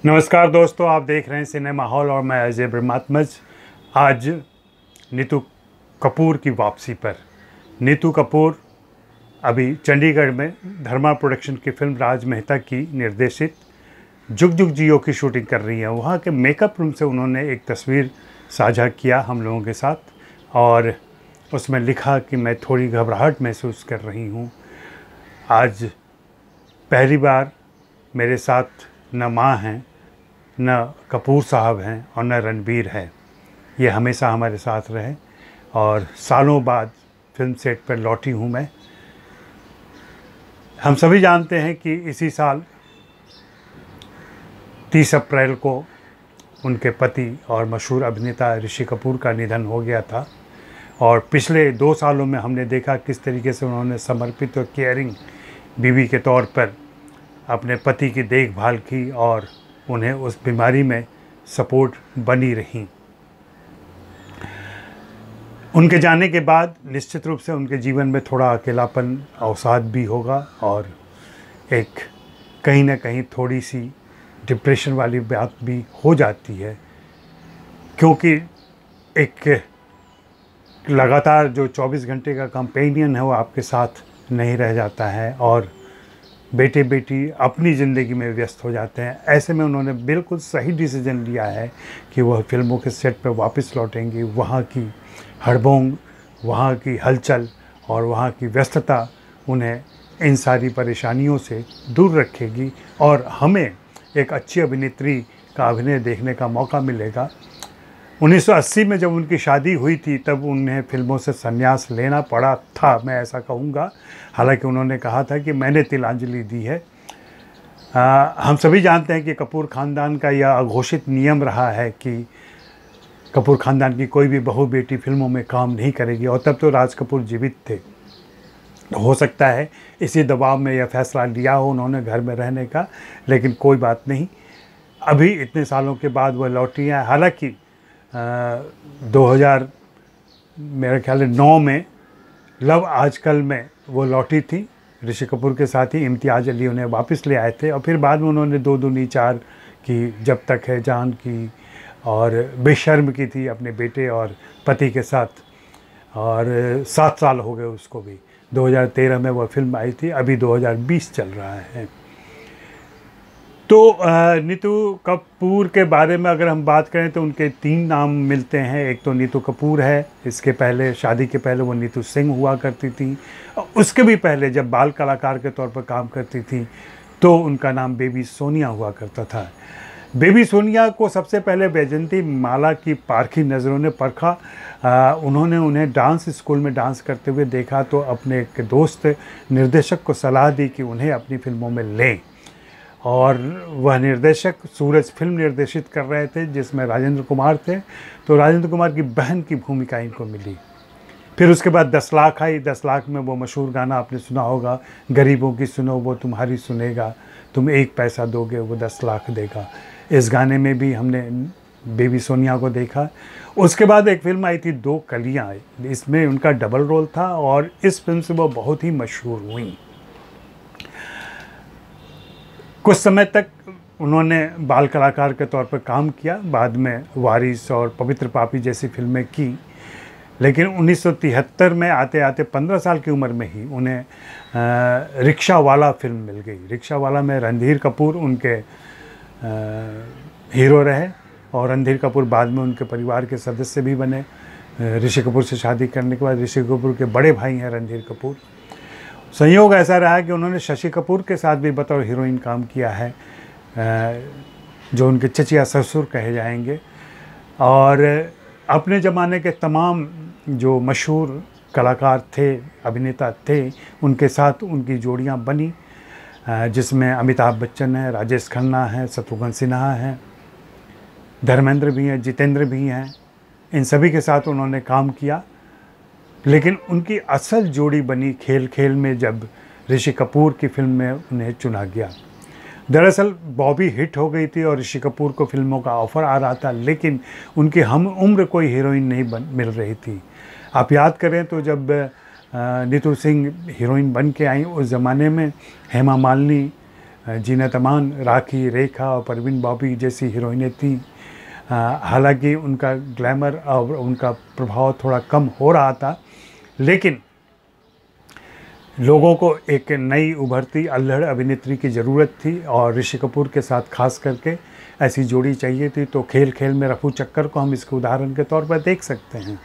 नमस्कार दोस्तों, आप देख रहे हैं सिनेमा हॉल और मैं अजय ब्रह्मात्मज। आज नीतू कपूर की वापसी पर। नीतू कपूर अभी चंडीगढ़ में धर्मा प्रोडक्शन की फिल्म राज मेहता की निर्देशित जुग जुग जियो की शूटिंग कर रही हैं। वहाँ के मेकअप रूम से उन्होंने एक तस्वीर साझा किया हम लोगों के साथ और उसमें लिखा कि मैं थोड़ी घबराहट महसूस कर रही हूँ। आज पहली बार मेरे साथ न माँ हैं, न कपूर साहब हैं और न रणबीर है। ये हमेशा हमारे साथ रहे और सालों बाद फिल्म सेट पर लौटी हूँ मैं। हम सभी जानते हैं कि इसी साल 30 अप्रैल को उनके पति और मशहूर अभिनेता ऋषि कपूर का निधन हो गया था और पिछले 2 सालों में हमने देखा किस तरीके से उन्होंने समर्पित और केयरिंग बीवी के तौर पर अपने पति की देखभाल की और उन्हें उस बीमारी में सपोर्ट बनी रही। उनके जाने के बाद निश्चित रूप से उनके जीवन में थोड़ा अकेलापन अवसाद भी होगा और एक कहीं ना कहीं थोड़ी सी डिप्रेशन वाली बात भी हो जाती है, क्योंकि एक लगातार जो 24 घंटे का कंपेनियन है वो आपके साथ नहीं रह जाता है और बेटे बेटी अपनी ज़िंदगी में व्यस्त हो जाते हैं। ऐसे में उन्होंने बिल्कुल सही डिसीजन लिया है कि वह फिल्मों के सेट पर वापस लौटेंगी। वहाँ की हड़बोंग, वहाँ की हलचल और वहाँ की व्यस्तता उन्हें इन सारी परेशानियों से दूर रखेगी और हमें एक अच्छी अभिनेत्री का अभिनय देखने का मौका मिलेगा। 1980 में जब उनकी शादी हुई थी तब उन्हें फिल्मों से संन्यास लेना पड़ा था, मैं ऐसा कहूँगा। हालांकि उन्होंने कहा था कि मैंने तिलांजलि दी है। हम सभी जानते हैं कि कपूर ख़ानदान का यह अघोषित नियम रहा है कि कपूर ख़ानदान की कोई भी बहू बेटी फिल्मों में काम नहीं करेगी और तब तो राज कपूर जीवित थे। हो सकता है इसी दबाव में यह फैसला लिया हो उन्होंने घर में रहने का, लेकिन कोई बात नहीं, अभी इतने सालों के बाद वह लौटी हैं। हालांकि 2000 मेरे ख्याल है 9 में लव आजकल में वो लौटी थी। ऋषि कपूर के साथ ही इम्तियाज़ अली उन्हें वापस ले आए थे और फिर बाद में उन्होंने दो दूनी चार की, जब तक है जान की और बेशर्म की थी अपने बेटे और पति के साथ, और 7 साल हो गए उसको भी। 2013 में वह फिल्म आई थी, अभी 2020 चल रहा है। तो नीतू कपूर के बारे में अगर हम बात करें तो उनके 3 नाम मिलते हैं। एक तो नीतू कपूर है, इसके पहले शादी के पहले वो नीतू सिंह हुआ करती थी। उसके भी पहले जब बाल कलाकार के तौर पर काम करती थी तो उनका नाम बेबी सोनिया हुआ करता था। बेबी सोनिया को सबसे पहले वैजयंती माला की पारखी नज़रों ने परखा। उन्होंने उन्हें डांस स्कूल में डांस करते हुए देखा तो अपने एक दोस्त निर्देशक को सलाह दी कि उन्हें अपनी फिल्मों में लें और वह निर्देशक सूरज फिल्म निर्देशित कर रहे थे जिसमें राजेंद्र कुमार थे, तो राजेंद्र कुमार की बहन की भूमिका इनको मिली। फिर उसके बाद 10 लाख आई। 10 लाख में वो मशहूर गाना आपने सुना होगा, गरीबों की सुनो वो तुम्हारी सुनेगा, तुम 1 पैसा दोगे वो 10 लाख देगा। इस गाने में भी हमने बेबी सोनिया को देखा। उसके बाद एक फिल्म आई थी 2 कलियाँ, इसमें उनका डबल रोल था और इस फिल्म से वो बहुत ही मशहूर हुई। कुछ समय तक उन्होंने बाल कलाकार के तौर पर काम किया, बाद में वारिस और पवित्र पापी जैसी फिल्में की, लेकिन 1973 में आते आते 15 साल की उम्र में ही उन्हें रिक्शा वाला फिल्म मिल गई। रिक्शा वाला में रणधीर कपूर उनके हीरो रहे और रणधीर कपूर बाद में उनके परिवार के सदस्य भी बने। ऋषि कपूर से शादी करने के बाद ऋषि कपूर के बड़े भाई हैं रणधीर कपूर। संयोग ऐसा रहा कि उन्होंने शशि कपूर के साथ भी बतौर हीरोइन काम किया है, जो उनके चचिया ससुर कहे जाएंगे। और अपने ज़माने के तमाम जो मशहूर कलाकार थे, अभिनेता थे, उनके साथ उनकी जोड़ियां बनी, जिसमें अमिताभ बच्चन हैं, राजेश खन्ना हैं, शत्रुघ्न सिन्हा हैं, धर्मेंद्र भी हैं, जितेंद्र भी हैं। इन सभी के साथ उन्होंने काम किया, लेकिन उनकी असल जोड़ी बनी खेल खेल में जब ऋषि कपूर की फिल्म में उन्हें चुना गया। दरअसल बॉबी हिट हो गई थी और ऋषि कपूर को फिल्मों का ऑफ़र आ रहा था, लेकिन उनकी हम उम्र कोई हीरोइन नहीं मिल रही थी। आप याद करें तो जब नीतू सिंह हीरोइन बन के आई, उस ज़माने में हेमा मालिनी जीनत अमान, राखी, रेखा और परवीन बॉबी जैसी हीरोइनें थीं। हालांकि उनका ग्लैमर और उनका प्रभाव थोड़ा कम हो रहा था, लेकिन लोगों को एक नई उभरती अल्हड़ अभिनेत्री की ज़रूरत थी और ऋषि कपूर के साथ खास करके ऐसी जोड़ी चाहिए थी। तो खेल खेल में रफू चक्कर को हम इसके उदाहरण के तौर पर देख सकते हैं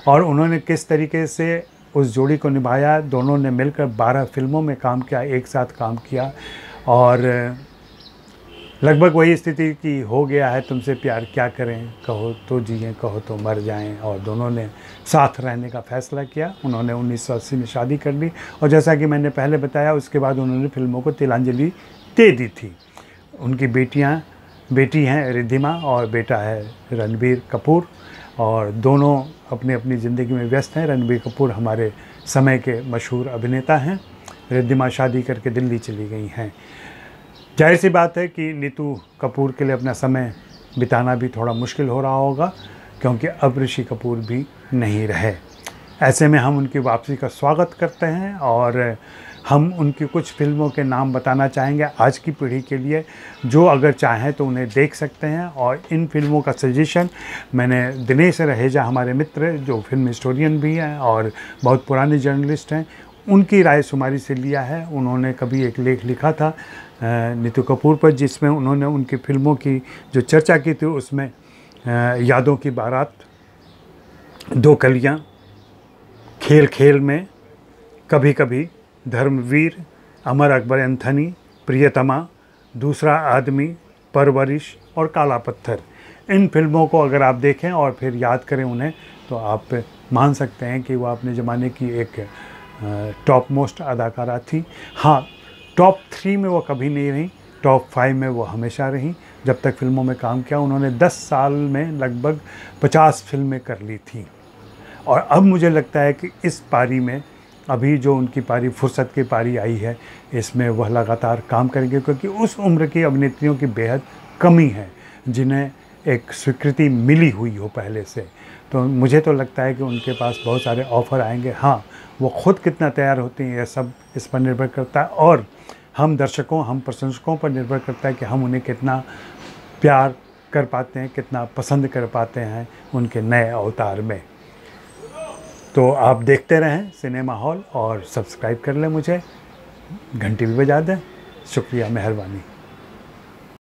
और उन्होंने किस तरीके से उस जोड़ी को निभाया। दोनों ने मिलकर 12 फिल्मों में काम किया, एक साथ काम किया और लगभग वही स्थिति की हो गया है तुमसे प्यार क्या करें, कहो तो जिएं कहो तो मर जाएं। और दोनों ने साथ रहने का फ़ैसला किया। उन्होंने 1980 में शादी कर ली और जैसा कि मैंने पहले बताया उसके बाद उन्होंने फिल्मों को तिलांजलि दे दी थी। उनकी बेटी हैं रिद्धिमा और बेटा है रणबीर कपूर और दोनों अपनी अपनी ज़िंदगी में व्यस्त हैं। रणबीर कपूर हमारे समय के मशहूर अभिनेता हैं। रिद्धिमा शादी करके दिल्ली चली गई हैं। जाहिर सी बात है कि नीतू कपूर के लिए अपना समय बिताना भी थोड़ा मुश्किल हो रहा होगा क्योंकि अब ऋषि कपूर भी नहीं रहे। ऐसे में हम उनकी वापसी का स्वागत करते हैं और हम उनकी कुछ फिल्मों के नाम बताना चाहेंगे आज की पीढ़ी के लिए, जो अगर चाहें तो उन्हें देख सकते हैं। और इन फिल्मों का सजेशन मैंने दिनेश रहेजा, हमारे मित्र जो फिल्म हिस्टोरियन भी हैं और बहुत पुराने जर्नलिस्ट हैं, उनकी राय शुमारी से लिया है। उन्होंने कभी एक लेख लिखा था नीतू कपूर पर जिसमें उन्होंने उनकी फिल्मों की जो चर्चा की थी उसमें यादों की बारात, दो कलियां, खेल खेल में, कभी कभी, धर्मवीर, अमर अकबर एंथनी, प्रियतमा, दूसरा आदमी, परवरिश और काला पत्थर, इन फिल्मों को अगर आप देखें और फिर याद करें उन्हें तो आप मान सकते हैं कि वह अपने ज़माने की एक टॉप मोस्ट अदाकारा थी। हाँ, टॉप 3 में वो कभी नहीं रही, टॉप 5 में वो हमेशा रही। जब तक फिल्मों में काम किया उन्होंने 10 साल में लगभग 50 फिल्में कर ली थी। और अब मुझे लगता है कि इस पारी में अभी जो उनकी पारी, फुर्सत की पारी आई है, इसमें वह लगातार काम करेंगे क्योंकि उस उम्र की अभिनेत्रियों की बेहद कमी है जिन्हें एक स्वीकृति मिली हुई हो पहले से। तो मुझे तो लगता है कि उनके पास बहुत सारे ऑफ़र आएंगे। हाँ, वो ख़ुद कितना तैयार होती हैं यह सब इस पर निर्भर करता है और हम दर्शकों, हम प्रशंसकों पर निर्भर करता है कि हम उन्हें कितना प्यार कर पाते हैं, कितना पसंद कर पाते हैं उनके नए अवतार में। तो आप देखते रहें सिनेमा हॉल और सब्सक्राइब कर लें, मुझे घंटी भी बजा दें। शुक्रिया, मेहरबानी।